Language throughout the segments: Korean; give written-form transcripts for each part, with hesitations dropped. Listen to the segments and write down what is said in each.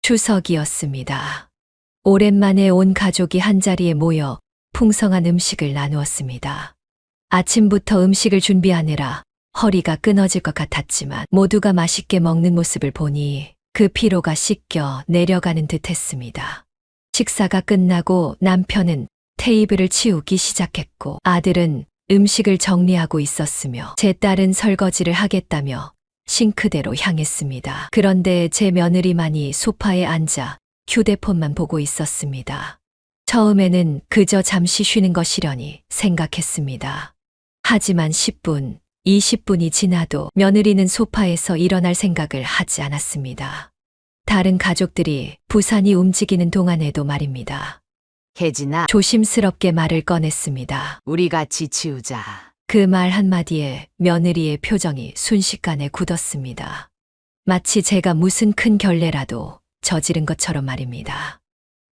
추석이었습니다. 오랜만에 온 가족이 한자리에 모여 풍성한 음식을 나누었습니다. 아침부터 음식을 준비하느라 허리가 끊어질 것 같았지만 모두가 맛있게 먹는 모습을 보니 그 피로가 씻겨 내려가는 듯 했습니다. 식사가 끝나고 남편은 테이블을 치우기 시작했고 아들은 음식을 정리하고 있었으며 제 딸은 설거지를 하겠다며 싱크대로 향했습니다. 그런데 제 며느리만이 소파에 앉아 휴대폰만 보고 있었습니다. 처음에는 그저 잠시 쉬는 것이려니 생각했습니다. 하지만 10분, 20분이 지나도 며느리는 소파에서 일어날 생각을 하지 않았습니다. 다른 가족들이 부산이 움직이는 동안에도 말입니다. 혜진아, 조심스럽게 말을 꺼냈습니다. 우리 같이 치우자. 그 말 한마디에 며느리의 표정이 순식간에 굳었습니다. 마치 제가 무슨 큰 결례라도 저지른 것처럼 말입니다.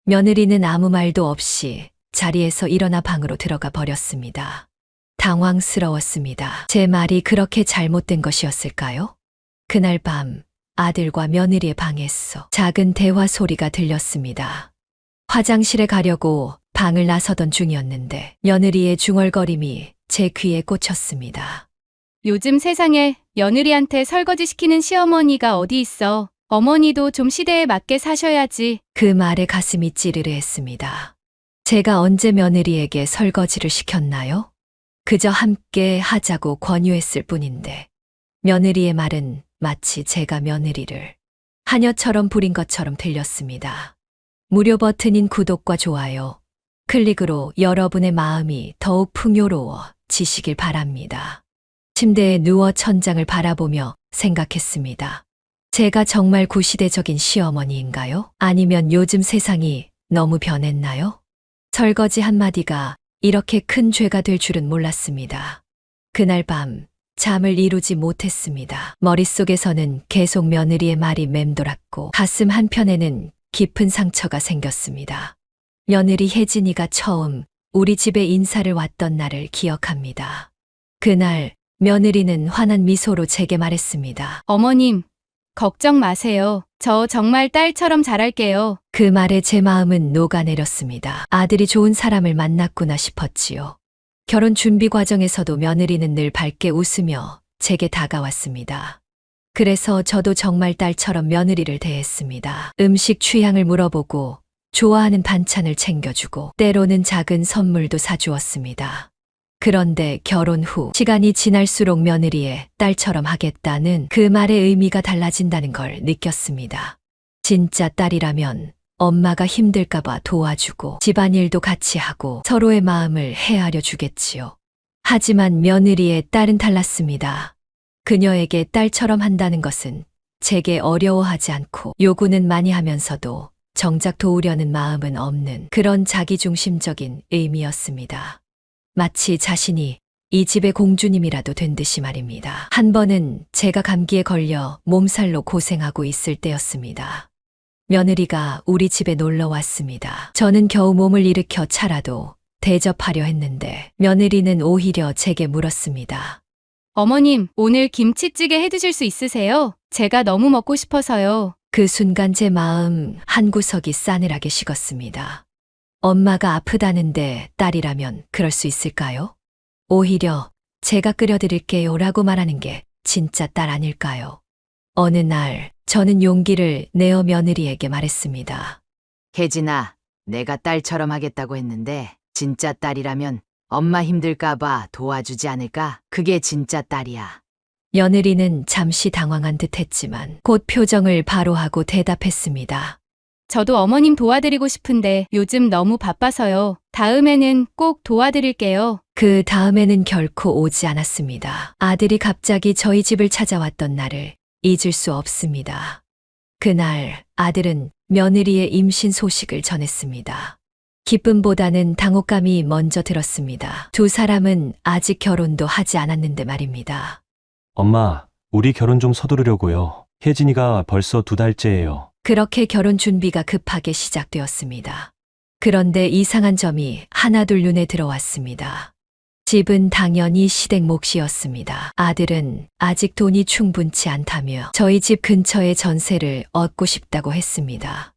며느리는 아무 말도 없이 자리에서 일어나 방으로 들어가 버렸습니다. 당황스러웠습니다. 제 말이 그렇게 잘못된 것이었을까요? 그날 밤 아들과 며느리의 방에서 작은 대화 소리가 들렸습니다. 화장실에 가려고 방을 나서던 중이었는데 며느리의 중얼거림이 제 귀에 꽂혔습니다. 요즘 세상에 며느리한테 설거지 시키는 시어머니가 어디 있어. 어머니도 좀 시대에 맞게 사셔야지. 그 말에 가슴이 찌르르했습니다. 제가 언제 며느리에게 설거지를 시켰나요? 그저 함께 하자고 권유했을 뿐인데 며느리의 말은 마치 제가 며느리를 하녀처럼 부린 것처럼 들렸습니다. 무료 버튼인 구독과 좋아요, 클릭으로 여러분의 마음이 더욱 풍요로워지시길 바랍니다. 침대에 누워 천장을 바라보며 생각했습니다. 제가 정말 구시대적인 시어머니인가요? 아니면 요즘 세상이 너무 변했나요? 설거지 한마디가 이렇게 큰 죄가 될 줄은 몰랐습니다. 그날 밤 잠을 이루지 못했습니다. 머릿속에서는 계속 며느리의 말이 맴돌았고 가슴 한편에는 깊은 상처가 생겼습니다. 며느리 혜진이가 처음 우리 집에 인사를 왔던 날을 기억합니다. 그날 며느리는 환한 미소로 제게 말했습니다. 어머님, 걱정 마세요. 저 정말 딸처럼 잘할게요. 그 말에 제 마음은 녹아내렸습니다. 아들이 좋은 사람을 만났구나 싶었지요. 결혼 준비 과정에서도 며느리는 늘 밝게 웃으며 제게 다가왔습니다. 그래서 저도 정말 딸처럼 며느리를 대했습니다. 음식 취향을 물어보고 좋아하는 반찬을 챙겨주고 때로는 작은 선물도 사주었습니다. 그런데 결혼 후 시간이 지날수록 며느리의 딸처럼 하겠다는 그 말의 의미가 달라진다는 걸 느꼈습니다. 진짜 딸이라면 엄마가 힘들까봐 도와주고 집안일도 같이 하고 서로의 마음을 헤아려 주겠지요. 하지만 며느리의 딸은 달랐습니다. 그녀에게 딸처럼 한다는 것은 제게 어려워하지 않고 요구는 많이 하면서도 정작 도우려는 마음은 없는 그런 자기중심적인 의미였습니다. 마치 자신이 이 집의 공주님이라도 된 듯이 말입니다. 한 번은 제가 감기에 걸려 몸살로 고생하고 있을 때였습니다. 며느리가 우리 집에 놀러 왔습니다. 저는 겨우 몸을 일으켜 차라도 대접하려 했는데 며느리는 오히려 제게 물었습니다. 어머님, 오늘 김치찌개 해드실 수 있으세요? 제가 너무 먹고 싶어서요. 그 순간 제 마음 한구석이 싸늘하게 식었습니다. 엄마가 아프다는데 딸이라면 그럴 수 있을까요? 오히려 제가 끓여드릴게요 라고 말하는 게 진짜 딸 아닐까요? 어느 날 저는 용기를 내어 며느리에게 말했습니다. 혜진아, 내가 딸처럼 하겠다고 했는데 진짜 딸이라면 엄마 힘들까봐 도와주지 않을까? 그게 진짜 딸이야. 며느리는 잠시 당황한 듯 했지만 곧 표정을 바로 하고 대답했습니다. 저도 어머님 도와드리고 싶은데 요즘 너무 바빠서요. 다음에는 꼭 도와드릴게요. 그 다음에는 결코 오지 않았습니다. 아들이 갑자기 저희 집을 찾아왔던 날을 잊을 수 없습니다. 그날 아들은 며느리의 임신 소식을 전했습니다. 기쁨보다는 당혹감이 먼저 들었습니다. 두 사람은 아직 결혼도 하지 않았는데 말입니다. 엄마, 우리 결혼 좀 서두르려고요. 혜진이가 벌써 2달째예요. 그렇게 결혼 준비가 급하게 시작되었습니다. 그런데 이상한 점이 하나둘 눈에 들어왔습니다. 집은 당연히 시댁 몫이었습니다. 아들은 아직 돈이 충분치 않다며 저희 집 근처에 전세를 얻고 싶다고 했습니다.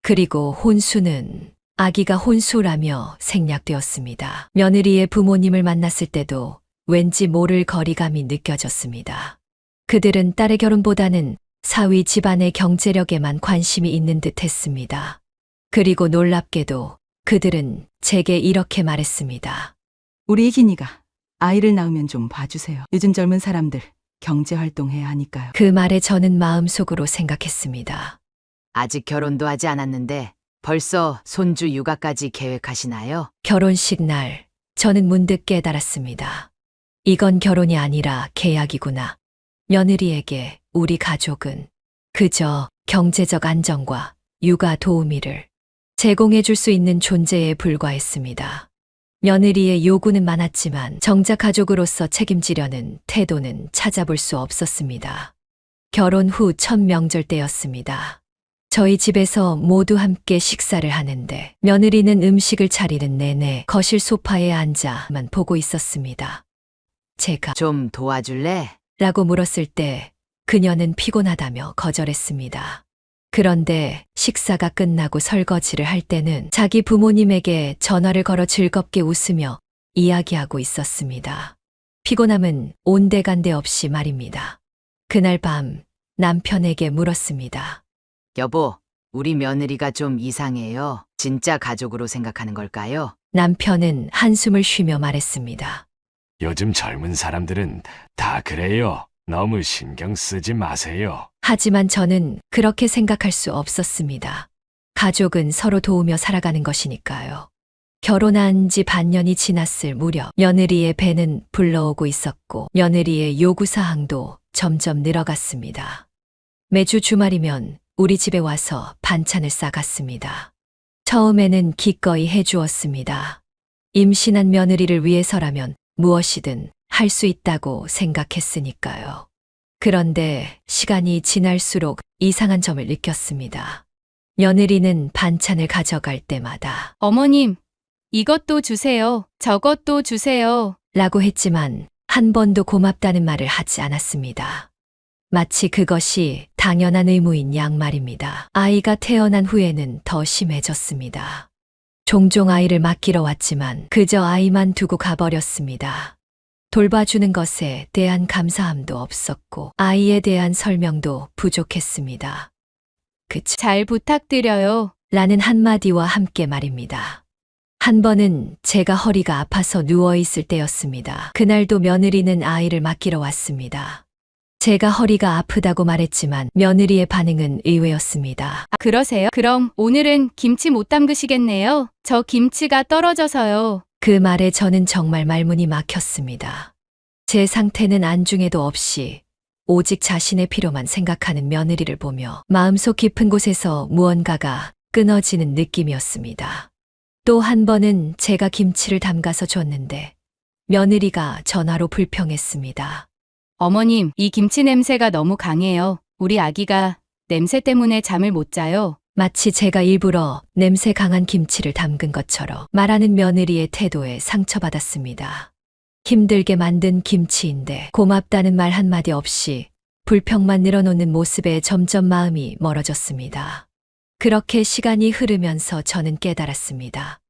그리고 혼수는 아기가 혼수라며 생략되었습니다. 며느리의 부모님을 만났을 때도 왠지 모를 거리감이 느껴졌습니다. 그들은 딸의 결혼보다는 사위 집안의 경제력에만 관심이 있는 듯 했습니다. 그리고 놀랍게도 그들은 제게 이렇게 말했습니다. 우리 희진이가 아이를 낳으면 좀 봐주세요. 요즘 젊은 사람들 경제활동해야 하니까요. 그 말에 저는 마음속으로 생각했습니다. 아직 결혼도 하지 않았는데 벌써 손주 육아까지 계획하시나요? 결혼식 날 저는 문득 깨달았습니다. 이건 결혼이 아니라 계약이구나. 며느리에게 우리 가족은 그저 경제적 안정과 육아 도우미를 제공해 줄 수 있는 존재에 불과했습니다. 며느리의 요구는 많았지만 정작 가족으로서 책임지려는 태도는 찾아볼 수 없었습니다. 결혼 후 첫 명절 때였습니다. 저희 집에서 모두 함께 식사를 하는데 며느리는 음식을 차리는 내내 거실 소파에 앉아만 보고 있었습니다. 제가 좀 도와줄래? 라고 물었을 때 그녀는 피곤하다며 거절했습니다. 그런데 식사가 끝나고 설거지를 할 때는 자기 부모님에게 전화를 걸어 즐겁게 웃으며 이야기하고 있었습니다. 피곤함은 온데간데 없이 말입니다. 그날 밤 남편에게 물었습니다. 여보, 우리 며느리가 좀 이상해요. 진짜 가족으로 생각하는 걸까요? 남편은 한숨을 쉬며 말했습니다. 요즘 젊은 사람들은 다 그래요. 너무 신경 쓰지 마세요. 하지만 저는 그렇게 생각할 수 없었습니다. 가족은 서로 도우며 살아가는 것이니까요. 결혼한 지 반년이 지났을 무렵 며느리의 배는 불러오고 있었고 며느리의 요구사항도 점점 늘어갔습니다. 매주 주말이면 우리 집에 와서 반찬을 싸갔습니다. 처음에는 기꺼이 해주었습니다. 임신한 며느리를 위해서라면 무엇이든 할 수 있다고 생각했으니까요. 그런데 시간이 지날수록 이상한 점을 느꼈습니다. 며느리는 반찬을 가져갈 때마다 어머님, 이것도 주세요. 저것도 주세요. 라고 했지만 한 번도 고맙다는 말을 하지 않았습니다. 마치 그것이 당연한 의무인 양 말입니다. 아이가 태어난 후에는 더 심해졌습니다. 종종 아이를 맡기러 왔지만 그저 아이만 두고 가버렸습니다. 돌봐주는 것에 대한 감사함도 없었고 아이에 대한 설명도 부족했습니다. 그치? 잘 부탁드려요. 라는 한마디와 함께 말입니다. 한 번은 제가 허리가 아파서 누워있을 때였습니다. 그날도 며느리는 아이를 맡기러 왔습니다. 제가 허리가 아프다고 말했지만 며느리의 반응은 의외였습니다. 아, 그러세요? 그럼 오늘은 김치 못 담그시겠네요. 저 김치가 떨어져서요. 그 말에 저는 정말 말문이 막혔습니다. 제 상태는 안중에도 없이 오직 자신의 필요만 생각하는 며느리를 보며 마음속 깊은 곳에서 무언가가 끊어지는 느낌이었습니다. 또 한 번은 제가 김치를 담가서 줬는데 며느리가 전화로 불평했습니다. 어머님, 이 김치 냄새가 너무 강해요. 우리 아기가 냄새 때문에 잠을 못 자요. 마치 제가 일부러 냄새 강한 김치를 담근 것처럼 말하는 며느리의 태도에 상처받았습니다. 힘들게 만든 김치인데 고맙다는 말 한마디 없이 불평만 늘어놓는 모습에 점점 마음이 멀어졌습니다. 그렇게 시간이 흐르면서 저는 깨달았습니다.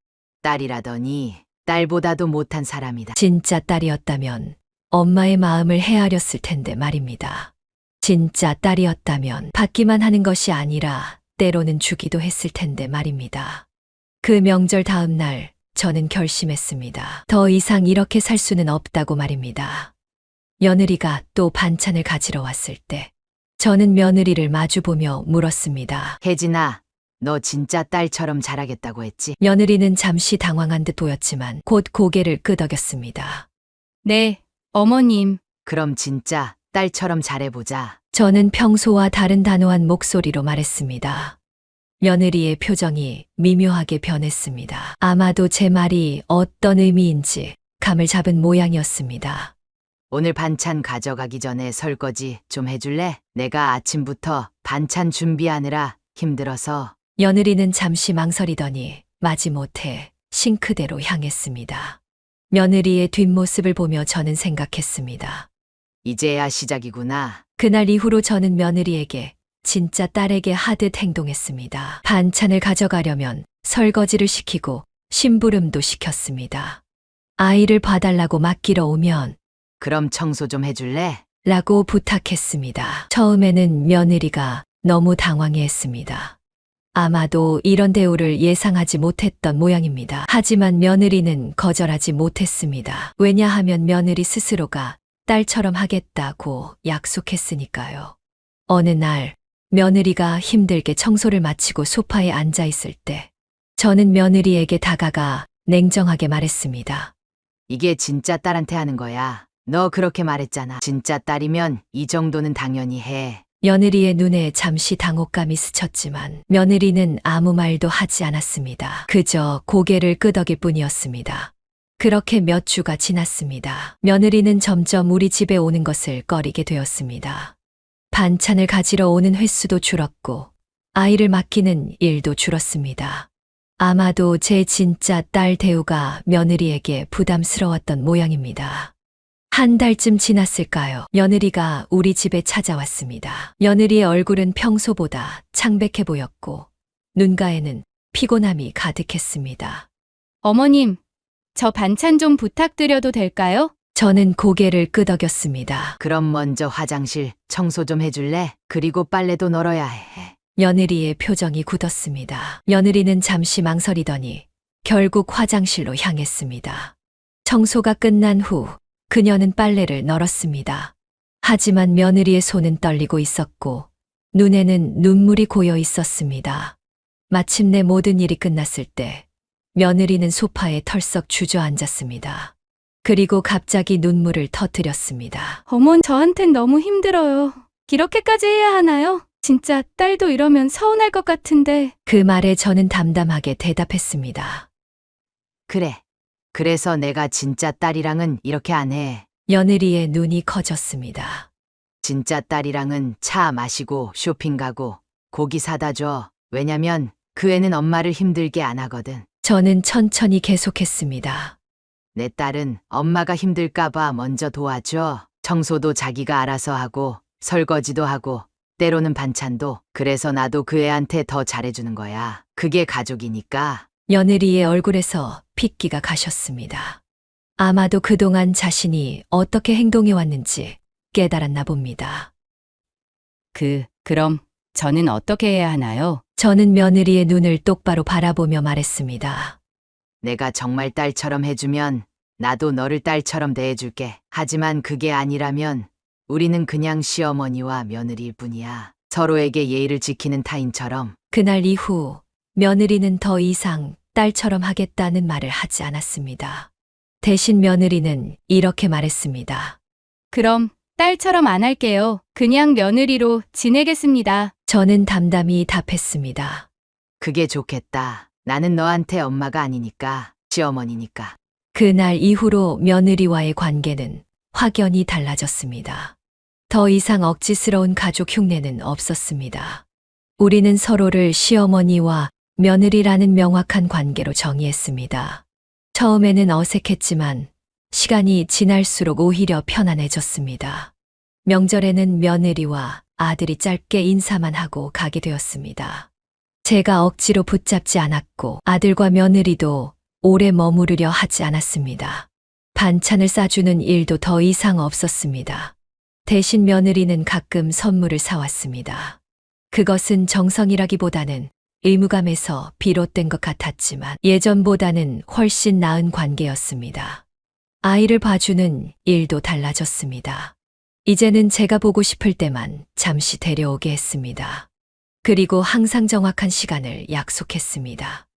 딸이라더니 딸보다도 못한 사람이다. 진짜 딸이었다면 엄마의 마음을 헤아렸을 텐데 말입니다. 진짜 딸이었다면 받기만 하는 것이 아니라 때로는 주기도 했을 텐데 말입니다. 그 명절 다음 날 저는 결심했습니다. 더 이상 이렇게 살 수는 없다고 말입니다. 며느리가 또 반찬을 가지러 왔을 때 저는 며느리를 마주보며 물었습니다. 혜진아, 너 진짜 딸처럼 자라겠다고 했지? 며느리는 잠시 당황한 듯 보였지만 곧 고개를 끄덕였습니다. 네, 어머님. 그럼 진짜 딸처럼 잘해보자. 저는 평소와 다른 단호한 목소리로 말했습니다. 며느리의 표정이 미묘하게 변했습니다. 아마도 제 말이 어떤 의미인지 감을 잡은 모양이었습니다. 오늘 반찬 가져가기 전에 설거지 좀 해줄래? 내가 아침부터 반찬 준비하느라 힘들어서. 며느리는 잠시 망설이더니 마지못해 싱크대로 향했습니다. 며느리의 뒷모습을 보며 저는 생각했습니다. 이제야 시작이구나. 그날 이후로 저는 며느리에게 진짜 딸에게 하듯 행동했습니다. 반찬을 가져가려면 설거지를 시키고 심부름도 시켰습니다. 아이를 봐달라고 맡기러 오면 그럼 청소 좀 해줄래? 라고 부탁했습니다. 처음에는 며느리가 너무 당황해했습니다. 아마도 이런 대우를 예상하지 못했던 모양입니다. 하지만 며느리는 거절하지 못했습니다. 왜냐하면 며느리 스스로가 딸처럼 하겠다고 약속했으니까요. 어느 날 며느리가 힘들게 청소를 마치고 소파에 앉아 있을 때 저는 며느리에게 다가가 냉정하게 말했습니다. 이게 진짜 딸한테 하는 거야. 너 그렇게 말했잖아. 진짜 딸이면 이 정도는 당연히 해. 며느리의 눈에 잠시 당혹감이 스쳤지만 며느리는 아무 말도 하지 않았습니다. 그저 고개를 끄덕일 뿐이었습니다. 그렇게 몇 주가 지났습니다. 며느리는 점점 우리 집에 오는 것을 꺼리게 되었습니다. 반찬을 가지러 오는 횟수도 줄었고 아이를 맡기는 일도 줄었습니다. 아마도 제 진짜 딸 대우가 며느리에게 부담스러웠던 모양입니다. 한 달쯤 지났을까요? 며느리가 우리 집에 찾아왔습니다. 며느리의 얼굴은 평소보다 창백해 보였고 눈가에는 피곤함이 가득했습니다. 어머님, 저 반찬 좀 부탁드려도 될까요? 저는 고개를 끄덕였습니다. 그럼 먼저 화장실 청소 좀 해줄래? 그리고 빨래도 널어야 해. 며느리의 표정이 굳었습니다. 며느리는 잠시 망설이더니 결국 화장실로 향했습니다. 청소가 끝난 후 그녀는 빨래를 널었습니다. 하지만 며느리의 손은 떨리고 있었고 눈에는 눈물이 고여 있었습니다. 마침내 모든 일이 끝났을 때 며느리는 소파에 털썩 주저앉았습니다. 그리고 갑자기 눈물을 터뜨렸습니다. 어머, 저한텐 너무 힘들어요. 이렇게까지 해야 하나요? 진짜 딸도 이러면 서운할 것 같은데. 그 말에 저는 담담하게 대답했습니다. 그래. 그래서 내가 진짜 딸이랑은 이렇게 안 해. 며느리의 눈이 커졌습니다. 진짜 딸이랑은 차 마시고 쇼핑 가고 고기 사다 줘. 왜냐면 그 애는 엄마를 힘들게 안 하거든. 저는 천천히 계속했습니다. 내 딸은 엄마가 힘들까봐 먼저 도와줘. 청소도 자기가 알아서 하고 설거지도 하고 때로는 반찬도. 그래서 나도 그 애한테 더 잘해주는 거야. 그게 가족이니까. 며느리의 얼굴에서 핏기가 가셨습니다. 아마도 그동안 자신이 어떻게 행동해왔는지 깨달았나 봅니다. 그럼 저는 어떻게 해야 하나요? 저는 며느리의 눈을 똑바로 바라보며 말했습니다. 내가 정말 딸처럼 해주면 나도 너를 딸처럼 대해줄게. 하지만 그게 아니라면 우리는 그냥 시어머니와 며느리일 뿐이야. 서로에게 예의를 지키는 타인처럼. 그날 이후 며느리는 더 이상 딸처럼 하겠다는 말을 하지 않았습니다. 대신 며느리는 이렇게 말했습니다. 그럼 딸처럼 안 할게요. 그냥 며느리로 지내겠습니다. 저는 담담히 답했습니다. 그게 좋겠다. 나는 너한테 엄마가 아니니까, 시어머니니까. 그날 이후로 며느리와의 관계는 확연히 달라졌습니다. 더 이상 억지스러운 가족 흉내는 없었습니다. 우리는 서로를 시어머니와 며느리라는 명확한 관계로 정의했습니다. 처음에는 어색했지만 시간이 지날수록 오히려 편안해졌습니다. 명절에는 며느리와 아들이 짧게 인사만 하고 가게 되었습니다. 제가 억지로 붙잡지 않았고 아들과 며느리도 오래 머무르려 하지 않았습니다. 반찬을 싸주는 일도 더 이상 없었습니다. 대신 며느리는 가끔 선물을 사왔습니다. 그것은 정성이라기보다는 의무감에서 비롯된 것 같았지만 예전보다는 훨씬 나은 관계였습니다. 아이를 봐주는 일도 달라졌습니다. 이제는 제가 보고 싶을 때만 잠시 데려오게 했습니다. 그리고 항상 정확한 시간을 약속했습니다.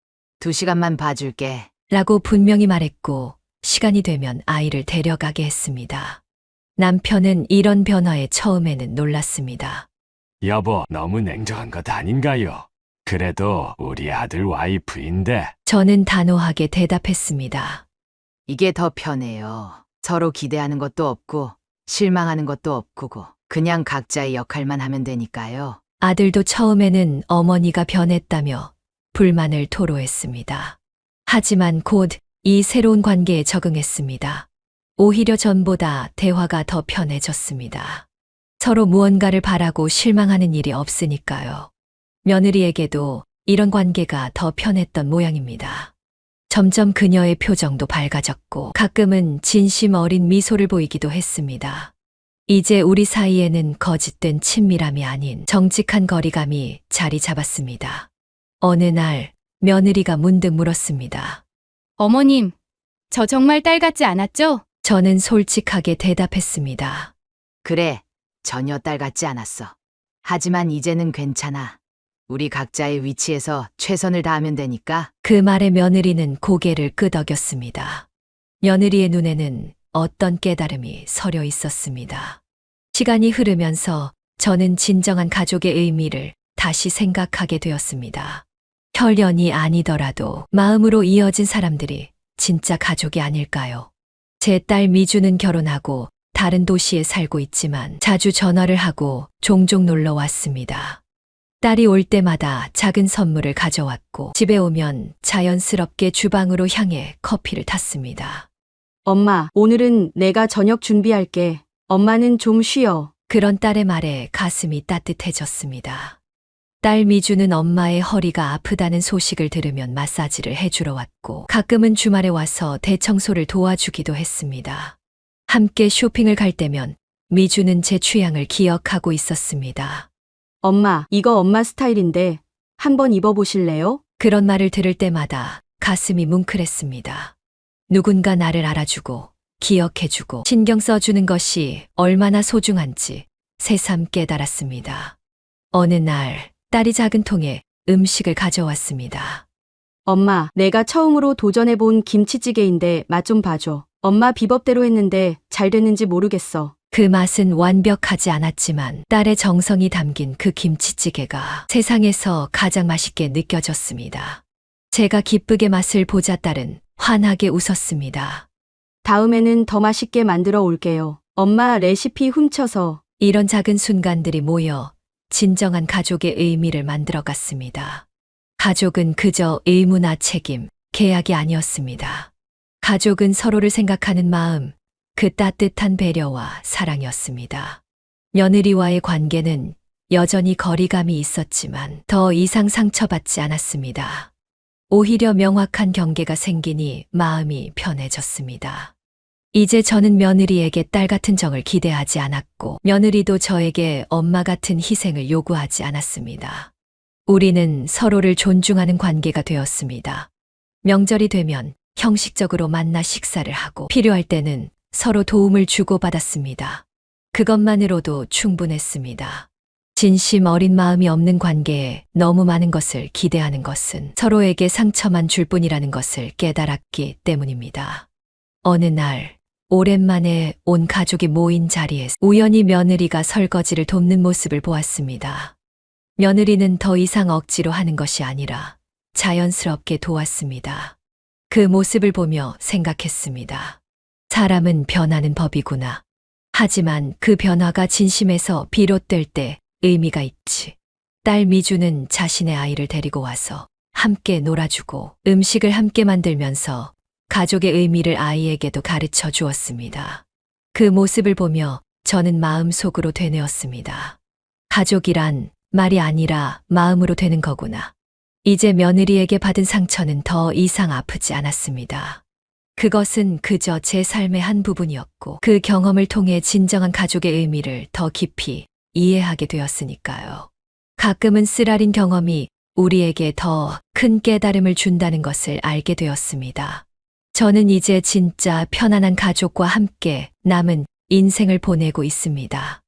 2시간만 봐줄게. 라고 분명히 말했고 시간이 되면 아이를 데려가게 했습니다. 남편은 이런 변화에 처음에는 놀랐습니다. 여보, 너무 냉정한 것 아닌가요? 그래도 우리 아들 와이프인데. 저는 단호하게 대답했습니다. 이게 더 편해요. 서로 기대하는 것도 없고 실망하는 것도 없고 그냥 각자의 역할만 하면 되니까요. 아들도 처음에는 어머니가 변했다며 불만을 토로했습니다. 하지만 곧 이 새로운 관계에 적응했습니다. 오히려 전보다 대화가 더 편해졌습니다. 서로 무언가를 바라고 실망하는 일이 없으니까요. 며느리에게도 이런 관계가 더 편했던 모양입니다. 점점 그녀의 표정도 밝아졌고 가끔은 진심 어린 미소를 보이기도 했습니다. 이제 우리 사이에는 거짓된 친밀함이 아닌 정직한 거리감이 자리 잡았습니다. 어느 날 며느리가 문득 물었습니다. 어머님, 저 정말 딸 같지 않았죠? 저는 솔직하게 대답했습니다. 그래, 전혀 딸 같지 않았어. 하지만 이제는 괜찮아. 우리 각자의 위치에서 최선을 다하면 되니까. 그 말에 며느리는 고개를 끄덕였습니다. 며느리의 눈에는 어떤 깨달음이 서려 있었습니다. 시간이 흐르면서 저는 진정한 가족의 의미를 다시 생각하게 되었습니다. 혈연이 아니더라도 마음으로 이어진 사람들이 진짜 가족이 아닐까요? 제 딸 미주는 결혼하고 다른 도시에 살고 있지만 자주 전화를 하고 종종 놀러 왔습니다. 딸이 올 때마다 작은 선물을 가져왔고 집에 오면 자연스럽게 주방으로 향해 커피를 탔습니다. 엄마, 오늘은 내가 저녁 준비할게. 엄마는 좀 쉬어. 그런 딸의 말에 가슴이 따뜻해졌습니다. 딸 미주는 엄마의 허리가 아프다는 소식을 들으면 마사지를 해주러 왔고 가끔은 주말에 와서 대청소를 도와주기도 했습니다. 함께 쇼핑을 갈 때면 미주는 제 취향을 기억하고 있었습니다. 엄마, 이거 엄마 스타일인데 한번 입어보실래요? 그런 말을 들을 때마다 가슴이 뭉클했습니다. 누군가 나를 알아주고 기억해주고 신경 써주는 것이 얼마나 소중한지 새삼 깨달았습니다. 어느 날 딸이 작은 통에 음식을 가져왔습니다. 엄마, 내가 처음으로 도전해본 김치찌개인데 맛 좀 봐줘. 엄마 비법대로 했는데 잘 됐는지 모르겠어. 그 맛은 완벽하지 않았지만 딸의 정성이 담긴 그 김치찌개가 세상에서 가장 맛있게 느껴졌습니다. 제가 기쁘게 맛을 보자 딸은 환하게 웃었습니다. 다음에는 더 맛있게 만들어 올게요. 엄마 레시피 훔쳐서. 이런 작은 순간들이 모여 진정한 가족의 의미를 만들어갔습니다. 가족은 그저 의무나 책임, 계약이 아니었습니다. 가족은 서로를 생각하는 마음, 그 따뜻한 배려와 사랑이었습니다. 며느리와의 관계는 여전히 거리감이 있었지만 더 이상 상처받지 않았습니다. 오히려 명확한 경계가 생기니 마음이 편해졌습니다. 이제 저는 며느리에게 딸 같은 정을 기대하지 않았고 며느리도 저에게 엄마 같은 희생을 요구하지 않았습니다. 우리는 서로를 존중하는 관계가 되었습니다. 명절이 되면 형식적으로 만나 식사를 하고 필요할 때는 서로 도움을 주고받았습니다. 그것만으로도 충분했습니다. 진심 어린 마음이 없는 관계에 너무 많은 것을 기대하는 것은 서로에게 상처만 줄 뿐이라는 것을 깨달았기 때문입니다. 어느 날 오랜만에 온 가족이 모인 자리에서 우연히 며느리가 설거지를 돕는 모습을 보았습니다. 며느리는 더 이상 억지로 하는 것이 아니라 자연스럽게 도왔습니다. 그 모습을 보며 생각했습니다. 사람은 변하는 법이구나. 하지만 그 변화가 진심에서 비롯될 때 의미가 있지. 딸 미주는 자신의 아이를 데리고 와서 함께 놀아주고 음식을 함께 만들면서 가족의 의미를 아이에게도 가르쳐 주었습니다. 그 모습을 보며 저는 마음속으로 되뇌었습니다. 가족이란 말이 아니라 마음으로 되는 거구나. 이제 며느리에게 받은 상처는 더 이상 아프지 않았습니다. 그것은 그저 제 삶의 한 부분이었고 그 경험을 통해 진정한 가족의 의미를 더 깊이 이해하게 되었으니까요. 가끔은 쓰라린 경험이 우리에게 더 큰 깨달음을 준다는 것을 알게 되었습니다. 저는 이제 진짜 편안한 가족과 함께 남은 인생을 보내고 있습니다.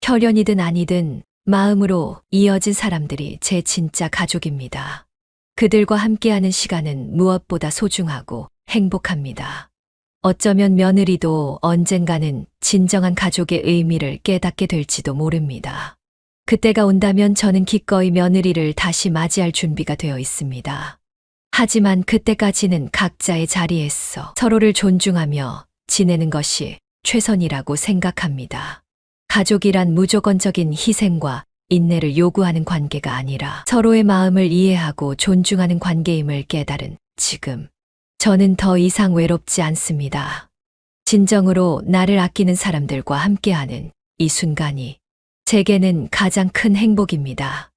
혈연이든 아니든 마음으로 이어진 사람들이 제 진짜 가족입니다. 그들과 함께하는 시간은 무엇보다 소중하고 행복합니다. 어쩌면 며느리도 언젠가는 진정한 가족의 의미를 깨닫게 될지도 모릅니다. 그때가 온다면 저는 기꺼이 며느리를 다시 맞이할 준비가 되어 있습니다. 하지만 그때까지는 각자의 자리에서 서로를 존중하며 지내는 것이 최선이라고 생각합니다. 가족이란 무조건적인 희생과 인내를 요구하는 관계가 아니라 서로의 마음을 이해하고 존중하는 관계임을 깨달은 지금 저는 더 이상 외롭지 않습니다. 진정으로 나를 아끼는 사람들과 함께하는 이 순간이 제게는 가장 큰 행복입니다.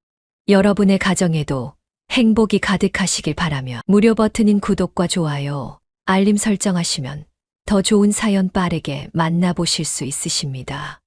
여러분의 가정에도 행복이 가득하시길 바라며 무료 버튼인 구독과 좋아요, 알림 설정하시면 더 좋은 사연 빠르게 만나보실 수 있으십니다.